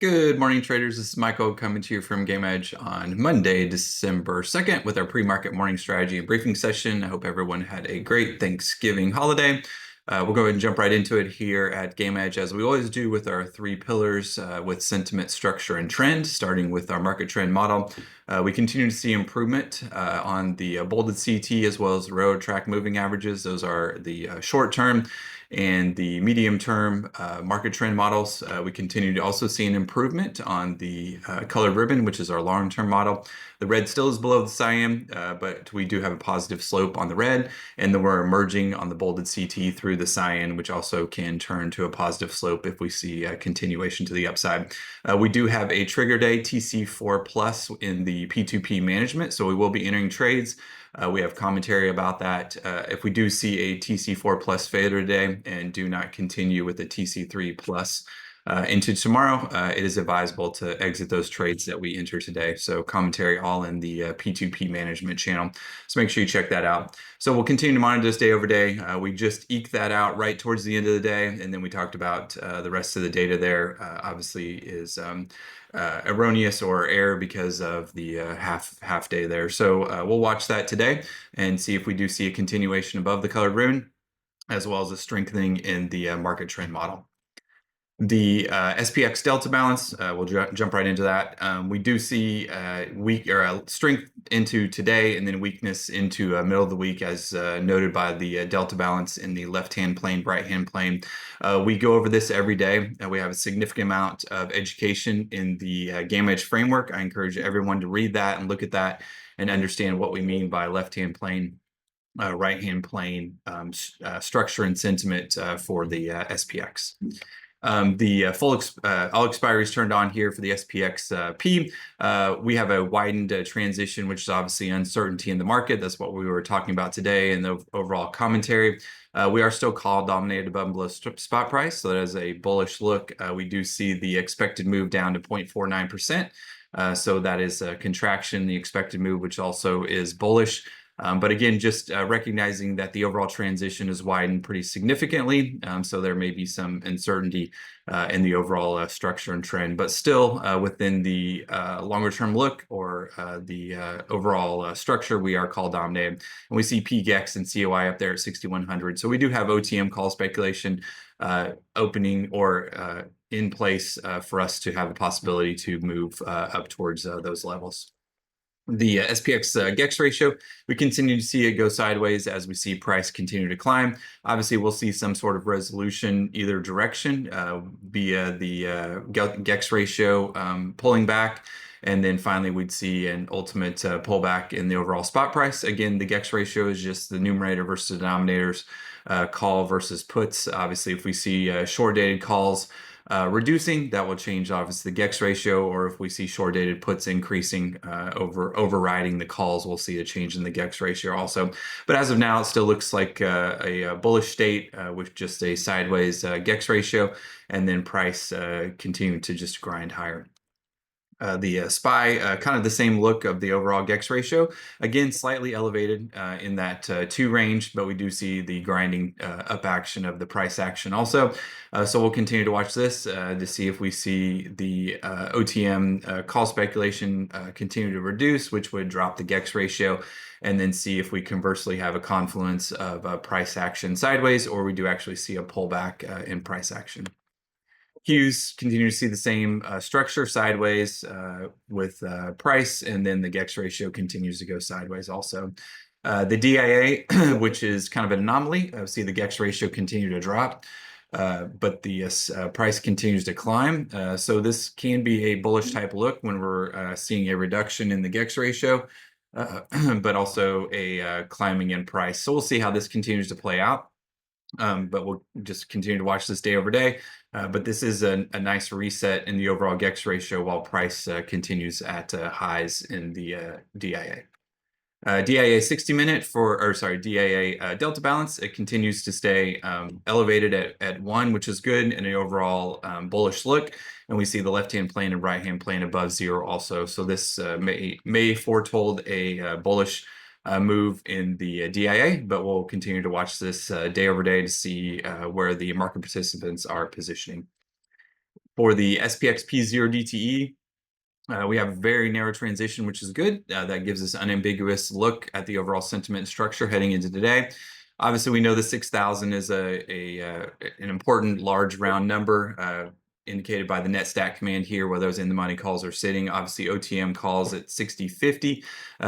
Good morning, traders. This is Michael coming to you from GammaEdge on Monday, December 2nd with our pre-market morning strategy and briefing session. I hope everyone had a great Thanksgiving holiday. We'll go ahead and jump right into it here at GammaEdge, as we always do with our three pillars with sentiment, structure, and trend, starting with our market trend model. We continue to see improvement on the bolded CT as well as the railroad track moving averages. Those are the short term and the medium term market trend models. We continue to also see an improvement on the colored ribbon, which is our long-term model. The red still is below the cyan, but we do have a positive slope on the red, and then we're emerging on the bolded CT through the cyan, which also can turn to a positive slope if we see a continuation to the upside. We do have a trigger day TC4 plus in the P2P management, so we will be entering trades. We have commentary about that. If we do see a TC4 plus failure today and do not continue with the TC3 plus into tomorrow, it is advisable to exit those trades that we enter today. So commentary all in the P2P management channel. So make sure you check that out. So we'll continue to monitor this day over day. We just eked that out right towards the end of the day. And then we talked about the rest of the data there obviously is erroneous or error because of the half day there. So we'll watch that today and see if we do see a continuation above the colored ribbon, as well as a strengthening in the market trend model. The SPX delta balance, we'll jump right into that. We do see strength into today and then weakness into middle of the week, as noted by the delta balance in the left-hand plane, right-hand plane. We go over this every day. We have a significant amount of education in the GammaEdge framework. I encourage everyone to read that and look at that and understand what we mean by left-hand plane, right-hand plane structure and sentiment for the SPX. The all expiries turned on here for the SPX P. We have a widened transition, which is obviously uncertainty in the market. That's what we were talking about today in the overall commentary. We are still call dominated above and below spot price, so that is a bullish look. We do see the expected move down to 0.49%. So that is a contraction, the expected move, which also is bullish. But again, just recognizing that the overall transition is widened pretty significantly. So there may be some uncertainty in the overall structure and trend, but still within the longer term look or the overall structure, we are call dominated. And we see PGEX and COI up there at 6,100. So we do have OTM call speculation opening or in place for us to have a possibility to move up towards those levels. The SPX GEX ratio, we continue to see it go sideways as we see price continue to climb. Obviously, we'll see some sort of resolution either direction via the GEX ratio pulling back. And then finally, we'd see an ultimate pullback in the overall spot price. Again, the GEX ratio is just the numerator versus the denominators, call versus puts. Obviously, if we see short-dated calls reducing, that will change obviously the GEX ratio, or if we see short-dated puts increasing overriding the calls, we'll see a change in the GEX ratio also. But as of now, it still looks like a bullish state with just a sideways GEX ratio, and then price continuing to just grind higher. The SPY, kind of the same look of the overall GEX ratio. Again, slightly elevated in that 2 range, but we do see the grinding up action of the price action also. So we'll continue to watch this to see if we see the OTM call speculation continue to reduce, which would drop the GEX ratio, and then see if we conversely have a confluence of price action sideways, or we do actually see a pullback in price action. Qs continue to see the same structure sideways with price, and then the GEX ratio continues to go sideways also. The DIA, which is kind of an anomaly, see the GEX ratio continue to drop, but the price continues to climb. So this can be a bullish type look when we're seeing a reduction in the GEX ratio, but also a climbing in price. So we'll see how this continues to play out. But we'll just continue to watch this day over day. But this is a nice reset in the overall GEX ratio while price continues at highs in the DIA. DIA 60-minute DIA delta balance, it continues to stay elevated at 1, which is good, and an overall bullish look. And we see the left-hand plane and right-hand plane above 0 also. So this may foretold a bullish move in the DIA, but we'll continue to watch this day over day to see where the market participants are positioning. For the SPX P0 DTE, we have a very narrow transition, which is good. That gives us an unambiguous look at the overall sentiment and structure heading into today. Obviously, we know the 6,000 is an important large round number, indicated by the net stack command here, where those in-the-money calls are sitting. Obviously, OTM calls at 60.50.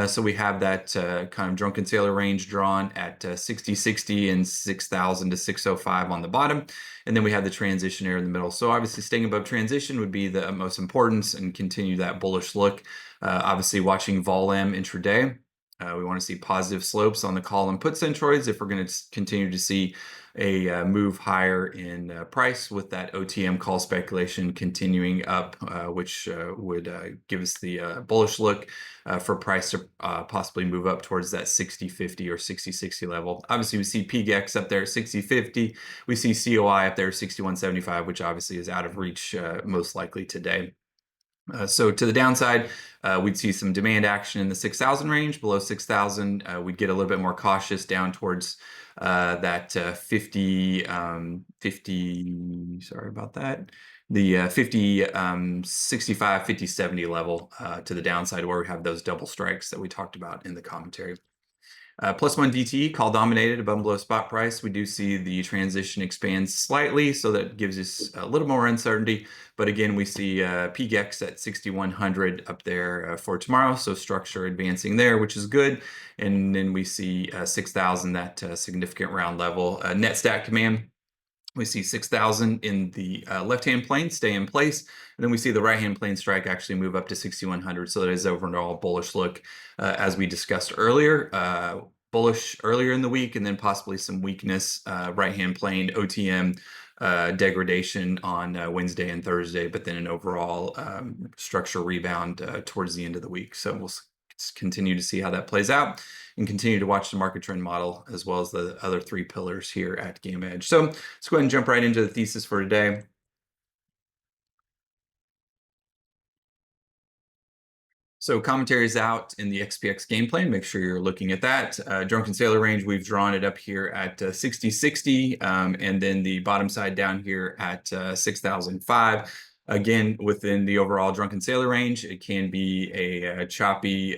So we have that kind of drunken sailor range drawn at 60.60 and 6,000 to 605 on the bottom. And then we have the transition area in the middle. So obviously staying above transition would be the most importance and continue that bullish look. Obviously watching vol M intraday. We want to see positive slopes on the call and put centroids if we're going to continue to see a move higher in price, with that OTM call speculation continuing up, which would give us the bullish look for price to possibly move up towards that 60.50 or 60.60 level. Obviously, we see PGX up there at 60.50. We see COI up there at 61.75, which obviously is out of reach most likely today. So to the downside, we'd see some demand action in the 6,000 range. Below 6,000, we'd get a little bit more cautious down towards that 50, sorry about that, the 50, 65, 50, 70 level to the downside, where we have those double strikes that we talked about in the commentary. +1 DTE, call dominated above and below spot price. We do see the transition expand slightly, so that gives us a little more uncertainty. But again, we see PGX at 6,100 up there for tomorrow, so structure advancing there, which is good. And then we see 6,000, that significant round level. Net stack command, we see 6,000 in the left-hand plane stay in place, and then we see the right-hand plane strike actually move up to 6,100. So that is overall bullish look, as we discussed earlier. Bullish earlier in the week, and then possibly some weakness, right-hand plane OTM degradation on Wednesday and Thursday, but then an overall structure rebound towards the end of the week. So we'll continue to see how that plays out, and continue to watch the market trend model as well as the other three pillars here at GammaEdge. So let's go ahead and jump right into the thesis for today. So commentary is out in the SPX game plan. Make sure you're looking at that. Drunken Sailor range, we've drawn it up here at 60.60, and then the bottom side down here at 6,005. Again, within the overall Drunken Sailor range, it can be a choppy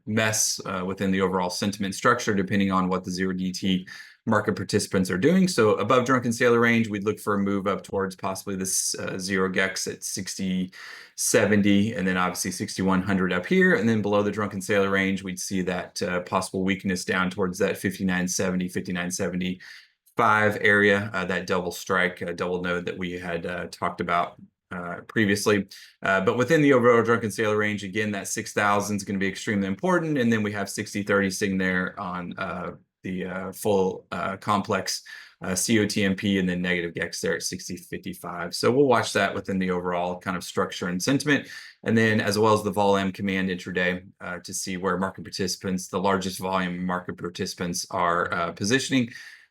mess within the overall sentiment structure, depending on what the 0DT market participants are doing. So above Drunken Sailor range, we'd look for a move up towards possibly this 0GEX at 60.70, and then obviously 6,100 up here. And then below the Drunken Sailor range, we'd see that possible weakness down towards that 59.70, 59.75 area, that double strike, double node that we had talked about previously. But within the overall Drunken Sailor range, again, that 6,000 is going to be extremely important. And then we have 60.30 sitting there on the full complex COTMP, and then negative GEX there at 60.55. So we'll watch that within the overall kind of structure and sentiment, and then as well as the vol M command intraday to see where market participants, the largest volume market participants, are positioning,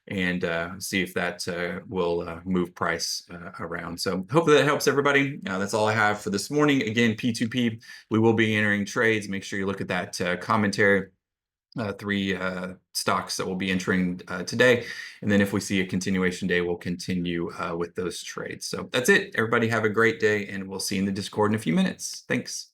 and see if that will move price around. So hopefully that helps everybody. That's all I have for this morning. Again, P2P, we will be entering trades. Make sure you look at that commentary. Three stocks that we'll be entering today. And then if we see a continuation day, we'll continue with those trades. So that's it. Everybody have a great day, and we'll see you in the Discord in a few minutes. Thanks.